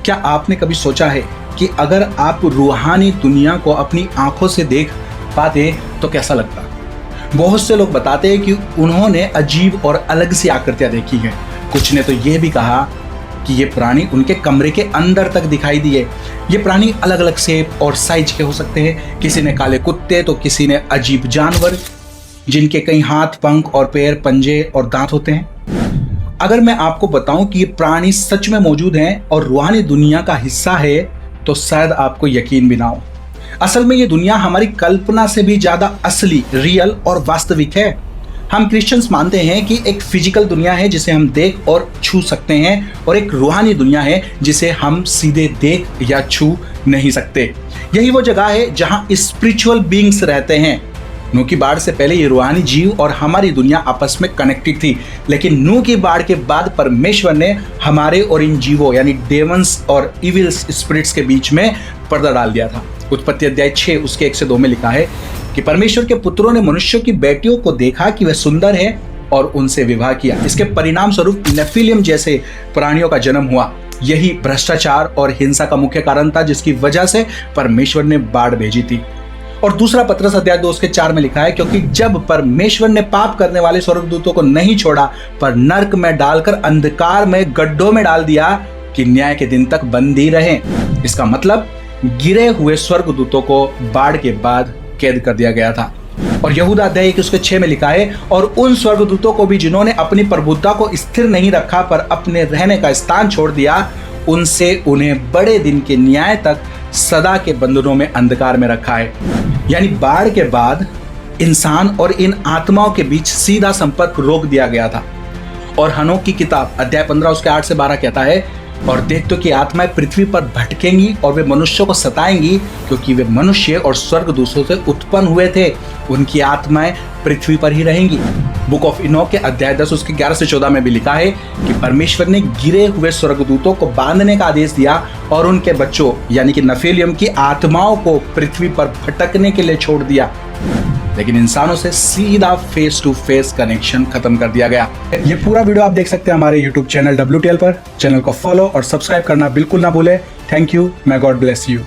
क्या आपने कभी सोचा है कि अगर आप रूहानी दुनिया को अपनी आंखों से देख पाते तो कैसा लगता? बहुत से लोग बताते हैं कि उन्होंने अजीब और अलग सी आकृतियां देखी हैं। कुछ ने तो यह भी कहा कि ये प्राणी उनके कमरे के अंदर तक दिखाई दिए। ये प्राणी अलग अलग शेप और साइज के हो सकते हैं। किसी ने काले कुत्ते तो किसी ने अजीब जानवर जिनके कई हाथ, पंख और पैर, पंजे और दांत होते हैं। अगर मैं आपको बताऊं कि ये प्राणी सच में मौजूद हैं और रूहानी दुनिया का हिस्सा है तो शायद आपको यकीन भी ना हो। असल में ये दुनिया हमारी कल्पना से भी ज्यादा असली, रियल और वास्तविक है। हम क्रिश्चियंस मानते हैं कि एक फिजिकल दुनिया है जिसे हम देख और छू सकते हैं और एक रूहानी दुनिया है जिसे हम सीधे देख या छू नहीं सकते। यही वो जगह है जहां स्पिरिचुअल बीइंग्स रहते हैं। नूह की बाढ़ से पहले ये रूहानी जीव और हमारी दुनिया आपस में कनेक्टेड थी, लेकिन नूह की बाढ़ के बाद परमेश्वर ने हमारे और इन जीवों यानी डेमंस और इविल स्पिरिट्स के बीच में पर्दा डाल दिया था। उत्पत्ति अध्याय 6 उसके 1 से 2 में लिखा है कि परमेश्वर के पुत्रों ने मनुष्यों की बेटियों को देखा कि वह सुंदर है और उनसे विवाह किया। इसके परिणाम स्वरूप नेफिलियम जैसे प्राणियों का जन्म हुआ। यही भ्रष्टाचार और हिंसा का मुख्य कारण था जिसकी वजह से परमेश्वर ने बाढ़ भेजी थी। और दूसरा पत्रस अध्याय 2 उसके 4 में लिखा है, क्योंकि जब परमेश्वर ने पाप करने वाले स्वर्गदूतों को नहीं छोड़ा पर नर्क में डालकर अंधकार में गड्ढों में डाल दिया कि न्याय के दिन तक बंदी रहे। इसका मतलब गिरे हुए स्वर्गदूतों को बाढ़ के बाद कैद कर दिया गया था। और यहूदा अध्याय 1 उसके 6 में लिखा है, और उन स्वर्गदूतों को भी जिन्होंने अपनी प्रभुता को स्थिर नहीं रखा पर अपने रहने का स्थान छोड़ दिया, उनसे उन्हें बड़े दिन के न्याय तक सदा के बंधनों में अंधकार में रखा है। यानी बाढ़ के बाद इंसान और इन आत्माओं के बीच सीधा संपर्क रोक दिया गया था। और हनोक की किताब अध्याय 15 उसके 8 से 12 कहता है, और देख तो कि आत्माएं पृथ्वी पर भटकेंगी और वे मनुष्यों को सताएंगी, क्योंकि वे मनुष्य और स्वर्गदूतों से उत्पन्न हुए थे। उनकी आत्माएं पृथ्वी पर ही रहेंगी। बुक ऑफ इनोक के अध्याय 10 उसके 11 से 14 में भी लिखा है कि परमेश्वर ने गिरे हुए स्वर्गदूतों को बांधने का आदेश दिया और उनके बच्चों यानी कि नेफिलियम की आत्माओं को पृथ्वी पर भटकने के लिए छोड़ दिया। लेकिन इंसानों से सीधा फेस टू फेस कनेक्शन खत्म कर दिया गया। ये पूरा वीडियो आप देख सकते हैं हमारे YouTube चैनल WTL पर। चैनल को फॉलो और सब्सक्राइब करना बिल्कुल ना भूलें। Thank you. may God bless you।